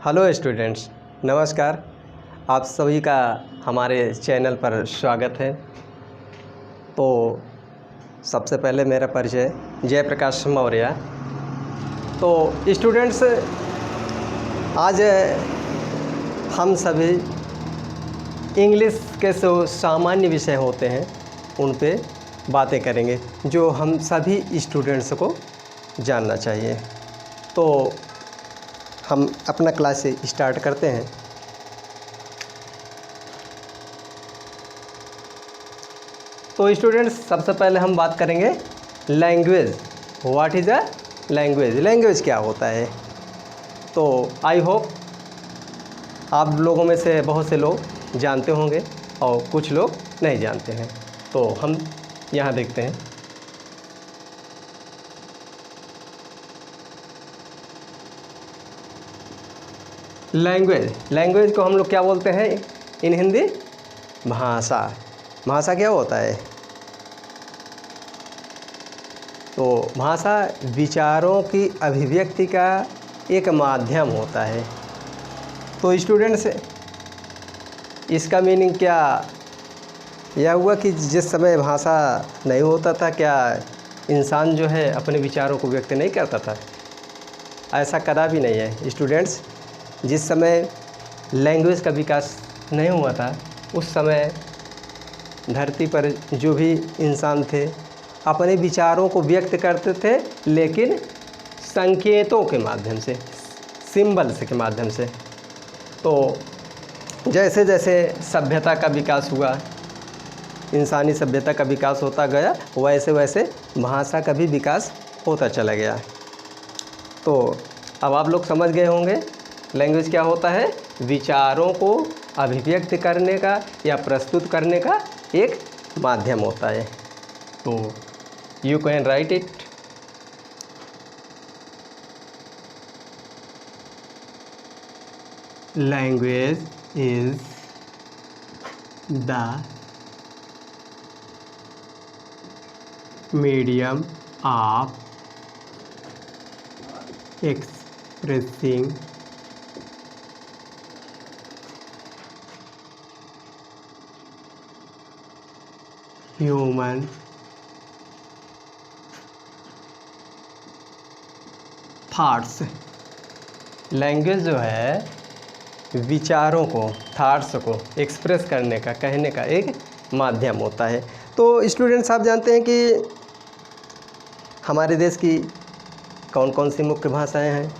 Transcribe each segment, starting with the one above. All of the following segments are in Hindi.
हेलो स्टूडेंट्स, नमस्कार। आप सभी का हमारे चैनल पर स्वागत है। तो सबसे पहले मेरा परिचय जयप्रकाश मौर्य। तो स्टूडेंट्स, आज हम सभी इंग्लिश के जो सामान्य विषय होते हैं उन पे बातें करेंगे जो हम सभी स्टूडेंट्स को जानना चाहिए। तो हम अपना क्लास से स्टार्ट करते हैं। तो स्टूडेंट्स, सबसे पहले हम बात करेंगे language. What is a language? Language क्या होता है? तो आई होप आप लोगों में से बहुत से लोग जानते होंगे और कुछ लोग नहीं जानते हैं। तो हम यहाँ देखते हैं। लैंग्वेज को हम लोग क्या बोलते हैं इन हिंदी? भाषा। भाषा क्या होता है? तो भाषा विचारों की अभिव्यक्ति का एक माध्यम होता है। तो स्टूडेंट्स, इसका मीनिंग क्या यह हुआ कि जिस समय भाषा नहीं होता था, क्या इंसान जो है अपने विचारों को व्यक्त नहीं करता था? ऐसा कदापि नहीं है स्टूडेंट्स। जिस समय लैंग्वेज का विकास नहीं हुआ था उस समय धरती पर जो भी इंसान थे अपने विचारों को व्यक्त करते थे, लेकिन संकेतों के माध्यम से, सिंबल्स के माध्यम से। तो जैसे जैसे सभ्यता का विकास हुआ, इंसानी सभ्यता का विकास होता गया, वैसे वैसे भाषा का भी विकास होता चला गया। तो अब आप लोग समझ गए होंगे लैंग्वेज क्या होता है। विचारों को अभिव्यक्त करने का या प्रस्तुत करने का एक माध्यम होता है। तो you can write it. Language is the medium of expressing human thoughts. Language जो है विचारों को, थॉट्स को एक्सप्रेस करने का, कहने का एक माध्यम होता है। तो स्टूडेंट्स, आप जानते हैं कि हमारे देश की कौन कौन सी मुख्य भाषाएं हैं?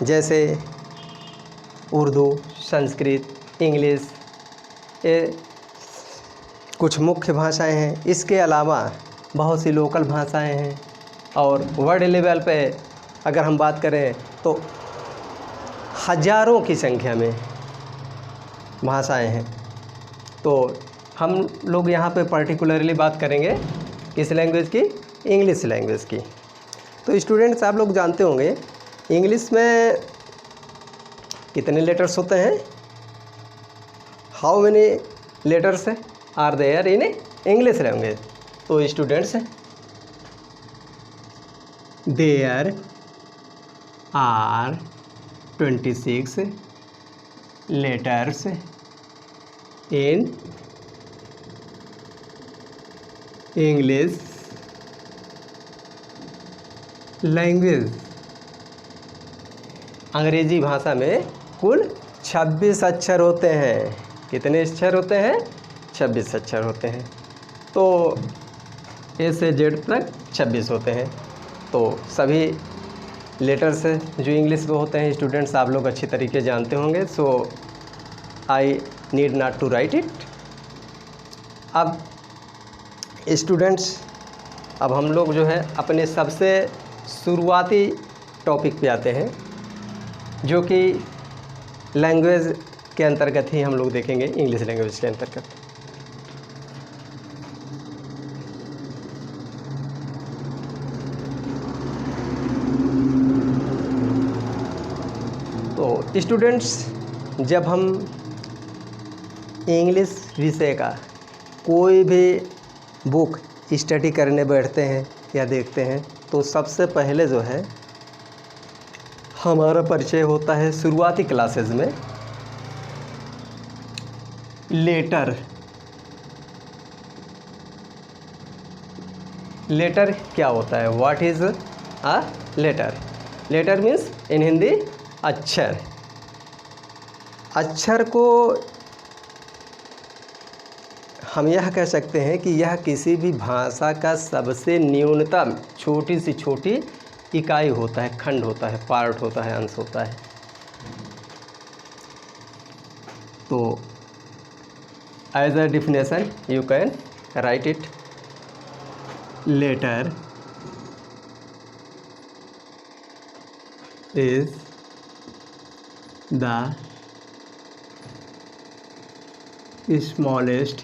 जैसे उर्दू, संस्कृत, इंग्लिश, ये कुछ मुख्य भाषाएं हैं। इसके अलावा बहुत सी लोकल भाषाएं हैं और वर्ल्ड लेवल पे अगर हम बात करें तो हजारों की संख्या में भाषाएं हैं। तो हम लोग यहाँ पे पर्टिकुलरली बात करेंगे किस लैंग्वेज की? इंग्लिश लैंग्वेज की। तो स्टूडेंट्स, आप लोग जानते होंगे इंग्लिश में कितने लेटर्स होते हैं? How many letters are there in English language? तो students, there are 26 letters in English language. अंग्रेजी भाषा में कुल 26 अक्षर होते हैं। कितने अक्षर होते हैं? 26 अक्षर होते हैं। तो ए से जेड तक 26 होते हैं। तो सभी लेटर्स जो इंग्लिश में होते हैं स्टूडेंट्स आप लोग अच्छी तरीके जानते होंगे। So I need not to write it. अब स्टूडेंट्स, अब हम लोग जो है अपने सबसे शुरुआती टॉपिक पे आते हैं, जो कि लैंग्वेज के अंतर्गत ही हम लोग देखेंगे, इंग्लिश लैंग्वेज के अंतर्गत। तो स्टूडेंट्स, जब हम इंग्लिश विषय का कोई भी बुक स्टडी करने बैठते हैं या देखते हैं तो सबसे पहले जो है हमारा परिचय होता है शुरुआती क्लासेस में लेटर। लेटर क्या होता है? What is a letter? Letter means in Hindi अक्षर। अक्षर को हम यह कह सकते हैं कि यह किसी भी भाषा का सबसे न्यूनतम छोटी से छोटी इकाई होता है, खंड होता है, पार्ट होता है, अंश होता है। तो as a definition you can write it. Letter is the smallest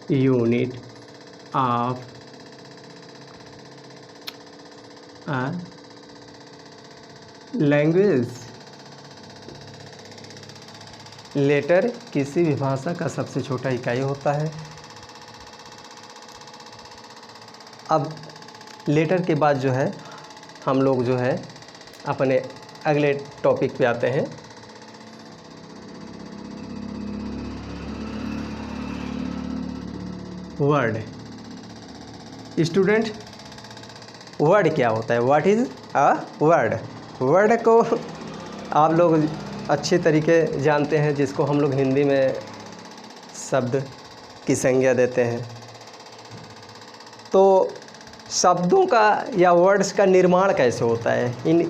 unit of a language। Letter किसी भी भाषा का सबसे छोटा इकाई होता है। अब लेटर के बाद जो है हम लोग जो है अपने अगले टॉपिक पे आते हैं। वर्ड। स्टूडेंट, वर्ड क्या होता है? What is a word? Word को आप लोग अच्छे तरीके जानते हैं, जिसको हम लोग हिंदी में शब्द की संज्ञा देते हैं। तो शब्दों का या वर्ड्स का निर्माण कैसे होता है, इन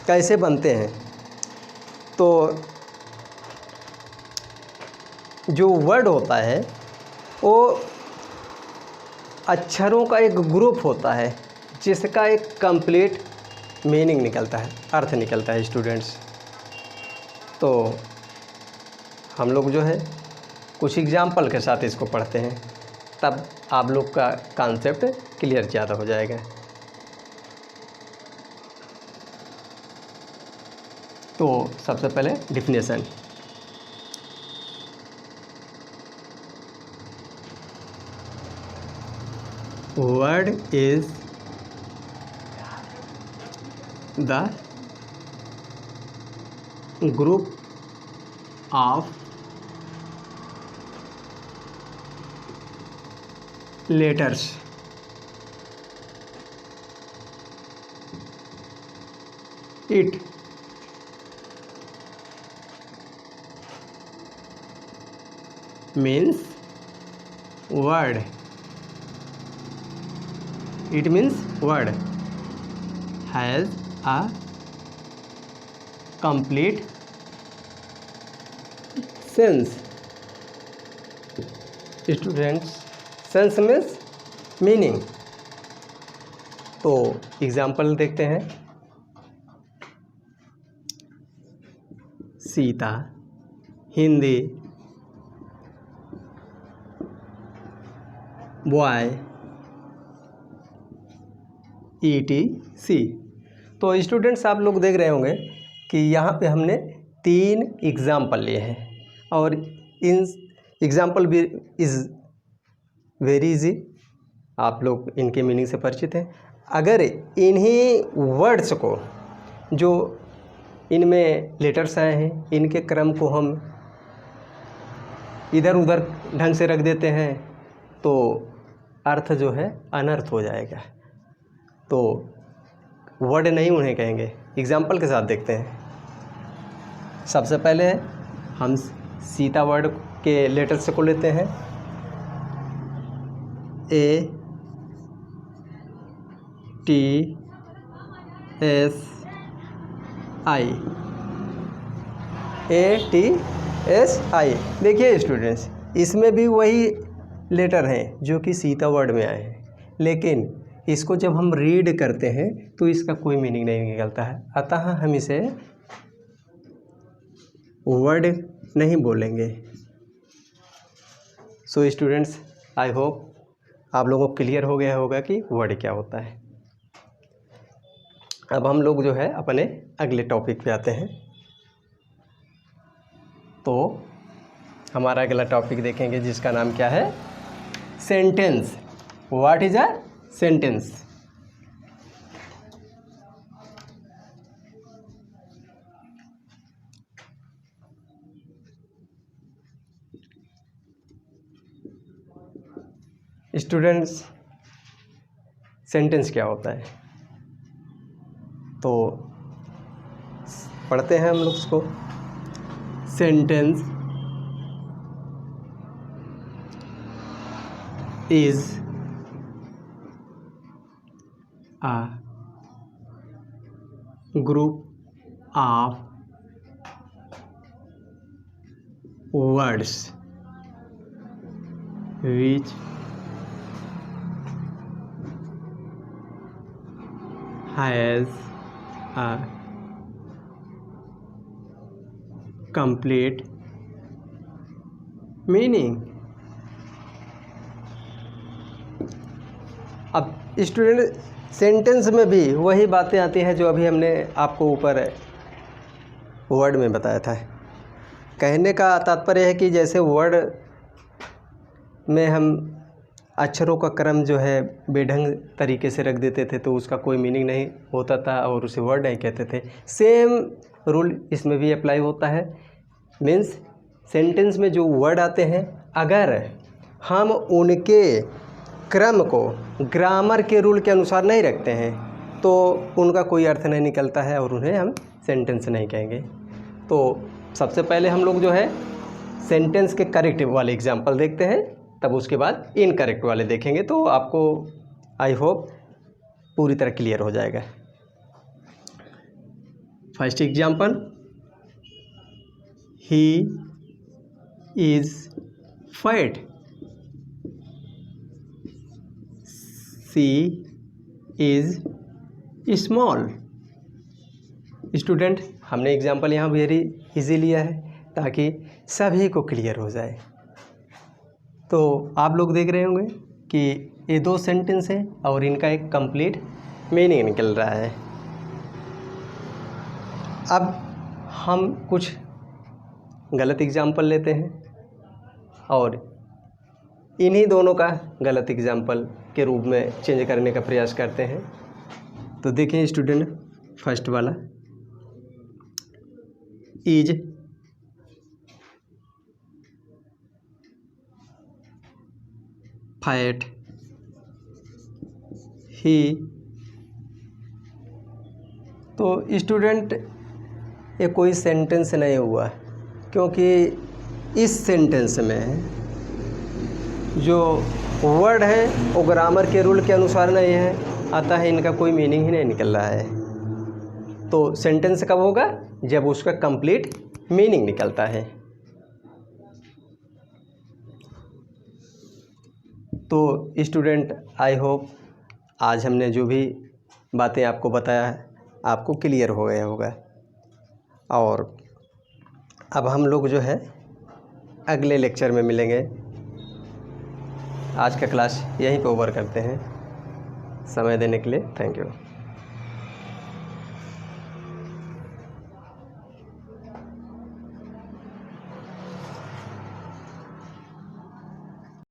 कैसे बनते हैं? तो जो वर्ड होता है वो अक्षरों का एक ग्रुप होता है, जिसका एक कंप्लीट मीनिंग निकलता है, अर्थ निकलता है स्टूडेंट्स। तो हम लोग जो है कुछ एग्जाम्पल के साथ इसको पढ़ते हैं, तब आप लोग का कॉन्सेप्ट क्लियर ज़्यादा हो जाएगा। तो सबसे पहले definition. Word is the group of letters it means word. It means word has a complete sense. Students, sense means meaning. तो एग्जाम्पल देखते हैं। Sita, Hindi, boy, ETC। तो स्टूडेंट्स आप लोग देख रहे होंगे कि यहाँ पे हमने 3 एग्जाम्पल लिए हैं, और इन एग्जाम्पल भी इज़ वेरी इजी, आप लोग इनके मीनिंग से परिचित हैं। अगर इन्हीं वर्ड्स को, जो इनमें लेटर्स आए हैं, इनके क्रम को हम इधर उधर ढंग से रख देते हैं तो अर्थ जो है अनर्थ हो जाएगा। तो वर्ड नहीं उन्हें कहेंगे। एग्जाम्पल के साथ देखते हैं। सबसे पहले हम सीता वर्ड के लेटर्स को लेते हैं। ATS I। देखिए स्टूडेंट्स, इसमें भी वही लेटर हैं जो कि सीता वर्ड में आए हैं, लेकिन इसको जब हम रीड करते हैं तो इसका कोई मीनिंग नहीं निकलता है। अतः हम इसे वर्ड नहीं बोलेंगे। सो स्टूडेंट्स, आई होप आप लोगों को क्लियर हो गया होगा कि वर्ड क्या होता है। अब हम लोग जो है अपने अगले टॉपिक पे आते हैं। तो हमारा अगला टॉपिक देखेंगे, जिसका नाम क्या है? Sentence. What is a sentence? Students, sentence क्या होता है? तो पढ़ते हैं हम लोग उसको। Sentence is a group of words which has a complete meaning। अब स्टूडेंट, सेंटेंस में भी वही बातें आती हैं जो अभी हमने आपको ऊपर वर्ड में बताया था। कहने का तात्पर्य है कि जैसे वर्ड में हम अक्षरों का क्रम जो है बेढंग तरीके से रख देते थे तो उसका कोई मीनिंग नहीं होता था और उसे वर्ड नहीं कहते थे, सेम रूल इसमें भी अप्लाई होता है। मीन्स सेंटेंस में जो वर्ड आते हैं अगर हम उनके क्रम को ग्रामर के रूल के अनुसार नहीं रखते हैं तो उनका कोई अर्थ नहीं निकलता है और उन्हें हम सेंटेंस नहीं कहेंगे। तो सबसे पहले हम लोग जो है सेंटेंस के करेक्ट वाले एग्जाम्पल देखते हैं, तब उसके बाद इनकरेक्ट वाले देखेंगे, तो आपको आई होप पूरी तरह क्लियर हो जाएगा। First example, he is fat, she is small. Student, हमने एग्जाम्पल यहाँ वेरी इजी लिया है ताकि सभी को क्लियर हो जाए। तो आप लोग देख रहे होंगे कि ये दो सेंटेंस हैं और इनका एक कंप्लीट मीनिंग निकल रहा है। अब हम कुछ गलत एग्जाम्पल लेते हैं और इन्हीं दोनों का गलत एग्जाम्पल के रूप में चेंज करने का प्रयास करते हैं। तो देखिए स्टूडेंट, फर्स्ट वाला, इज फैट, ही। तो स्टूडेंट, ये कोई सेंटेंस नहीं हुआ क्योंकि इस सेंटेंस में जो वर्ड है वो ग्रामर के रूल के अनुसार नहीं है, अतः है इनका कोई मीनिंग ही नहीं निकल रहा है। तो सेंटेंस कब होगा? जब उसका कंप्लीट मीनिंग निकलता है। तो स्टूडेंट, आई होप आज हमने जो भी बातें आपको बताया है आपको क्लियर हो गया होगा। और अब हम लोग जो है अगले लेक्चर में मिलेंगे। आज का क्लास यहीं पे ओवर करते हैं। समय देने के लिए थैंक यू।